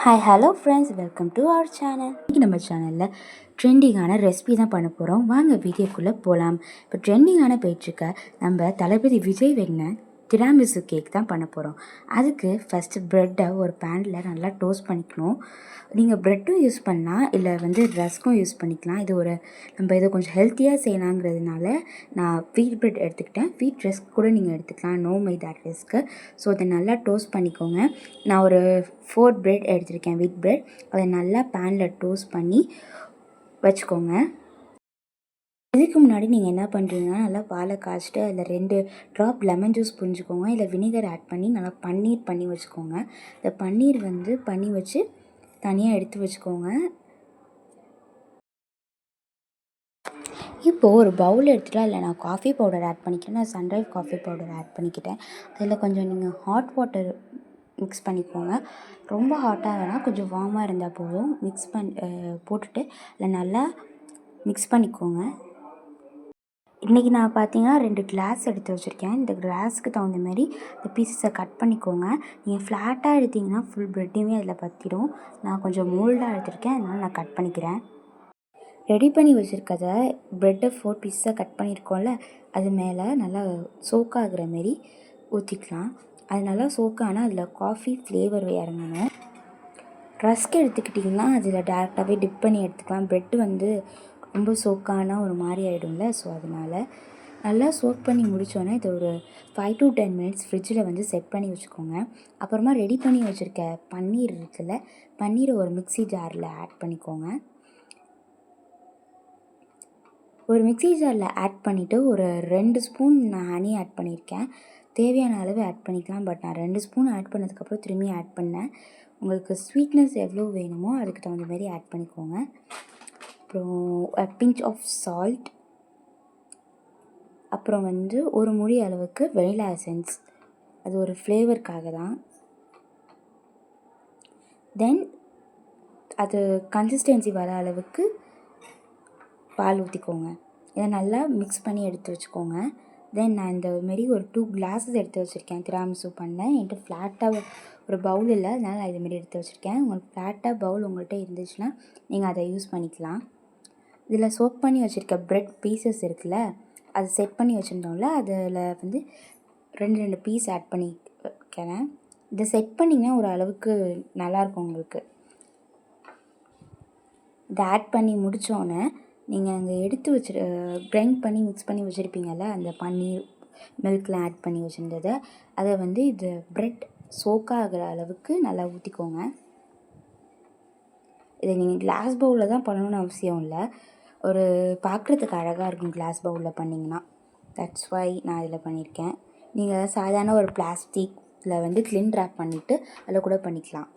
Hi hello friends, welcome to our channel. இன்றைக்கி நம்ம சேனலில் ட்ரெண்டிங்கான ரெசிபி தான் பண்ண போகிறோம். வாங்க வீடியோக்குள்ளே போகலாம். இப்போ ட்ரெண்டிங்கான போயிட்டுருக்க நம்ம தளபதி விஜய் வெண்ண திராமிசு கேக் தான் பண்ண போகிறோம். அதுக்கு ஃபஸ்ட்டு ப்ரெட்டை ஒரு பேனில் நல்லா டோஸ்ட் பண்ணிக்கணும். நீங்கள் ப்ரெட்டும் யூஸ் பண்ணலாம், இல்லை ரஸ்க்கும் யூஸ் பண்ணிக்கலாம். நம்ம இதை கொஞ்சம் ஹெல்த்தியாக செய்யலாங்கிறதுனால நான் வீட் ப்ரெட் எடுத்துக்கிட்டேன். வீட் ரஸ்க் கூட நீங்கள் எடுத்துக்கலாம், நோ மைதா ரஸ்க்கு. ஸோ அதை நல்லா டோஸ்ட் பண்ணிக்கோங்க. நான் ஒரு 4 ப்ரெட் எடுத்திருக்கேன், வீட் ப்ரெட். அதை நல்லா பேனில் டோஸ்ட் பண்ணி வச்சுக்கோங்க. இதுக்கு முன்னாடி நீங்கள் என்ன பண்ணுறீங்கன்னா, நல்லா பாலை காய்ச்சிட்டு அதில் 2 ட்ராப் லெமன் ஜூஸ் புரிஞ்சுக்கோங்க, இல்லை வினிகர் ஆட் பண்ணி நல்லா பன்னீர் பண்ணி வச்சுக்கோங்க. இந்த பன்னீர் பண்ணி வச்சு தனியாக எடுத்து வச்சுக்கோங்க. இப்போது ஒரு பவுல் எடுத்துகிட்டு அதில் நான் காஃபி பவுடர் ஆட் பண்ணிக்கிறேன். நான் சன்ரைஸ் காஃபி பவுடர் ஆட் பண்ணிக்கிட்டேன். அதில் கொஞ்சம் நீங்கள் ஹாட் வாட்டர் மிக்ஸ் பண்ணிக்கோங்க. ரொம்ப ஹாட்டாக வேணாம், கொஞ்சம் வார்மாக இருந்தால் போதும். போட்டுட்டு அதில் நல்லா மிக்ஸ் பண்ணிக்கோங்க. இன்றைக்கி நான் பார்த்தீங்கன்னா 2 கிளாஸ் எடுத்து வச்சுருக்கேன். இந்த கிளாஸுக்கு தகுந்த மாரி இந்த பீசஸை கட் பண்ணிக்கோங்க. நீங்கள் ஃப்ளாட்டாக எடுத்திங்கன்னா ஃபுல் ப்ரெட்டையுமே அதில் பற்றிடும். நான் கொஞ்சம் மோல்டாக எடுத்திருக்கேன், அதனால் நான் கட் பண்ணிக்கிறேன். ரெடி பண்ணி வச்சுருக்கத ப்ரெட்டை 4 பீஸாக கட் பண்ணியிருக்கோம்ல, அது மேலே நல்லா சோக் ஆகுற மாரி ஊற்றிக்கலாம். அது நல்லா சோக் ஆனால் அதில் காஃபி ஃப்ளேவர் இறங்கணும். ரஸ்க் எடுத்துக்கிட்டிங்கன்னா அதில் டேரெக்டாகவே டிப் பண்ணி எடுத்துக்கலாம். ப்ரெட்டு ரொம்ப சோக்கான ஒரு மாதிரி ஆகிடும்ல, ஸோ அதனால் நல்லா சோக் பண்ணி முடித்தோன்னே இதை ஒரு 5 to 10 மினிட்ஸ் ஃப்ரிட்ஜில் செட் பண்ணி வச்சுக்கோங்க. அப்புறமா ரெடி பண்ணி வச்சுருக்க பன்னீர் இருக்குல்ல, பன்னீரை ஒரு மிக்ஸி ஜாரில் ஆட் பண்ணிக்கோங்க. ஒரு மிக்ஸி ஜாரில் ஆட் பண்ணிவிட்டு ஒரு 2 ஸ்பூன் நான் ஹனி ஆட் பண்ணியிருக்கேன். தேவையான அளவு ஆட் பண்ணிக்கலாம். பட் நான் 2 ஸ்பூன் ஆட் பண்ணதுக்கப்புறம் திரும்பி ஆட் பண்ணேன். உங்களுக்கு ஸ்வீட்னஸ் எவ்வளோ வேணுமோ அதுக்கு தகுந்த மாதிரி ஆட் பண்ணிக்கோங்க. அப்புறம் பிஞ்ச் ஆஃப் சால்ட், அப்புறம் ஒரு முடி அளவுக்கு வெனிலா எசன்ஸ், அது ஒரு ஃப்ளேவருக்காக தான். தென் அது கன்சிஸ்டன்சி வர அளவுக்கு பால் ஊற்றிக்கோங்க. இதை நல்லா மிக்ஸ் பண்ணி எடுத்து வச்சுக்கோங்க. தென் நான் இந்த மாரி ஒரு 2 கிளாஸஸ் எடுத்து வச்சுருக்கேன். திராமிசு பண்ணேன். என்கிட்ட ஃப்ளாட்டாக ஒரு பவுல் இல்லை, அதனால் நான் இதுமாரி எடுத்து வச்சுருக்கேன். உங்களுக்கு ஃப்ளாட்டாக பவுல் உங்கள்கிட்ட இருந்துச்சுன்னா நீங்கள் அதை யூஸ் பண்ணிக்கலாம். இதில் சோக் பண்ணி வச்சுருக்க ப்ரெட் பீசஸ் இருக்குல்ல, அது செட் பண்ணி வச்சுருந்தோம்ல, அதில் 2 பீஸ் ஆட் பண்ணி வைக்கிறேன். இதை செட் பண்ணிங்கன்னா ஒரு அளவுக்கு நல்லாயிருக்கும் உங்களுக்கு. இதை ஆட் பண்ணி முடித்தோன்னே நீங்கள் அங்கே எடுத்து கிரைண்ட் பண்ணி மிக்ஸ் பண்ணி வச்சுருப்பீங்கள்ல, அந்த பன்னீர் மில்க்லாம் ஆட் பண்ணி வச்சுருந்ததை அதை இது ப்ரெட் சோக்காகிற அளவுக்கு நல்லா ஊற்றிக்கோங்க. இதை நீங்கள் கிளாஸ் பவுலில் தான் பண்ணணும்னு அவசியம் இல்லை. ஒரு பார்க்குறதுக்கு அழகாக இருக்கும் கிளாஸ் பவுலில் பண்ணிங்கன்னா. தட்ஸ் வை நான் இதில் பண்ணியிருக்கேன். நீங்கள் சாதாரண ஒரு பிளாஸ்டிக்கில் கிளின் ரேப் பண்ணிவிட்டு அதில் கூட பண்ணிக்கலாம்.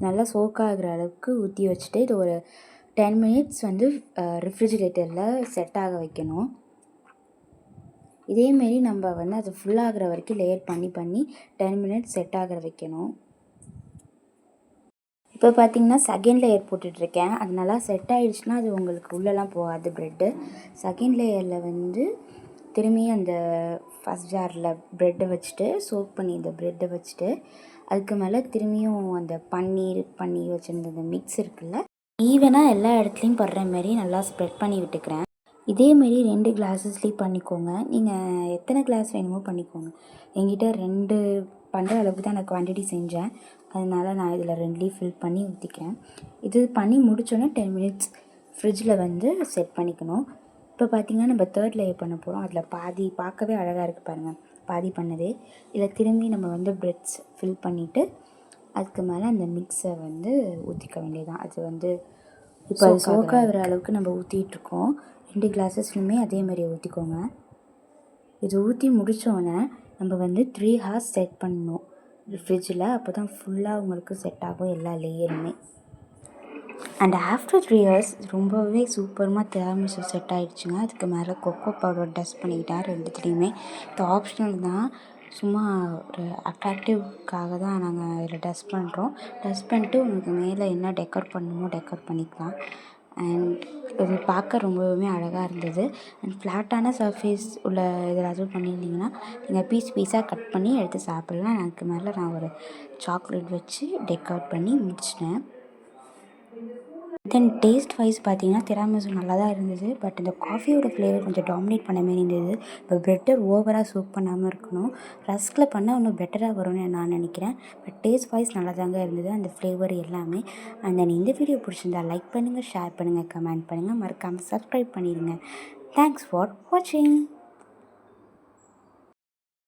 நல்லா சோக்காகிற அளவுக்கு ஊற்றி வச்சுட்டு இது ஒரு 10 மினிட்ஸ் ரெஃப்ரிஜிரேட்டரில் செட் ஆக வைக்கணும். இதேமாரி நம்ம அது ஃபுல்லாகிற வரைக்கும் லேயர் பண்ணி 10 மினிட்ஸ் செட் ஆகிற வைக்கணும். இப்போ பார்த்தீங்கன்னா செகண்ட் லேயர் போட்டுட்ருக்கேன். அது நல்லா செட் ஆகிடுச்சுன்னா அது உங்களுக்கு உள்ளெல்லாம் போகாது ப்ரெட்டு. செகண்ட் லேயரில் திரும்பி அந்த ஃபஸ்ட் ஜாரில் ப்ரெட்டை வச்சுட்டு சோக் பண்ணி இந்த ப்ரெட்டை வச்சுட்டு அதுக்கு மேலே திரும்பியும் அந்த பன்னீர் பண்ணி வச்சுருந்த அந்த மிக்ஸ் இருக்குல்ல, ஈவனாக எல்லா இடத்துலையும் படுற மாரி நல்லா ஸ்ப்ரெட் பண்ணி விட்டுக்கிறேன். இதேமாரி 2 கிளாஸஸ்லேயும் பண்ணிக்கோங்க. நீங்கள் எத்தனை கிளாஸ் வேணுமோ பண்ணிக்கோங்க. என்கிட்ட 2 பண்ணுற அளவுக்கு தான் நான் குவான்டிட்டி செஞ்சேன், அதனால் நான் இதில் 2லேயும் ஃபில் பண்ணி ஊற்றிக்கிறேன். இது பண்ணி முடித்தோன்னே 10 மினிட்ஸ் ஃப்ரிட்ஜில் செட் பண்ணிக்கணும். இப்போ பார்த்திங்கன்னா நம்ம 3rd லேயர் பண்ண போகிறோம். அதில் பாதி பார்க்கவே அழகாக இருக்குது பாருங்கள், பாதி பண்ணதே. இதில் திரும்பி நம்ம ப்ரெட்ஸ் ஃபில் பண்ணிவிட்டு அதுக்கு மேலே அந்த மிக்ஸை ஊற்றிக்க வேண்டியதான். அது இப்போ சோக்காகிற அளவுக்கு நம்ம ஊற்றிட்டுருக்கோம். 2 கிளாஸஸ்லையுமே அதே மாதிரி ஊற்றிக்கோங்க. இது ஊற்றி முடித்தோன்னே நம்ம 3 ஹார்ஸ் செட் பண்ணணும் ஃப்ரிட்ஜில். அப்போ தான் ஃபுல்லாக உங்களுக்கு செட் ஆகும் எல்லா லேயருமே. அண்ட் ஆஃப்டர் 3 ஹார்ஸ் ரொம்பவே சூப்பரமாக திராமிசு செட் ஆகிடுச்சுங்க. அதுக்கு மேலே கொக்கோ பவுடர் டஸ்ட் பண்ணிக்கிட்டேன். 2த்துலேயுமே இது ஆப்ஷனல் தான், சும்மா ஒரு அட்ராக்டிவ்க்காக தான் நாங்கள் இதில் டஸ்ட் பண்ணுறோம். டஸ்ட் பண்ணிட்டு உங்களுக்கு மேலே என்ன டெக்கர் பண்ணணுமோ டெக்கர் பண்ணிக்கலாம். அண்ட் இது பார்க்க ரொம்பவுமே அழகாக இருந்தது. அண்ட் ஃப்ளாட்டான சர்ஃபேஸ் உள்ள எதாவது பண்ணியிருந்தீங்கன்னா நீங்கள் பீஸ் பீஸாக கட் பண்ணி எடுத்து சாப்பிட்லாம். அதுக்கு மேலே நான் ஒரு சாக்லேட் வச்சு டெக்கரேட் பண்ணி முடிச்சிட்டேன். தென் டேஸ்ட் வைஸ் பார்த்தீங்கன்னா திராமிசு நல்லா தான் இருந்தது. பட் இந்த காஃபியோட ஃப்ளேவர் கொஞ்சம் டாமினேட் பண்ண மாரி இருந்தது. இப்போ பிரெட்டை ஓவராக சோக் பண்ணாமல் இருக்கணும். ரஸ்கில் பண்ணால் இன்னும் பெட்டராக வரும்னு நான் நினைக்கிறேன். பட் டேஸ்ட் வைஸ் நல்லா தாங்க இருந்தது அந்த ஃப்ளேவர் எல்லாமே. அண்ட் தென் இந்த வீடியோ பிடிச்சிருந்தா லைக் பண்ணுங்கள், ஷேர் பண்ணுங்கள், கமெண்ட் பண்ணுங்கள், மறக்காமல் சப்ஸ்கிரைப் பண்ணிடுங்க. தேங்க்ஸ் ஃபார் வாட்சிங்.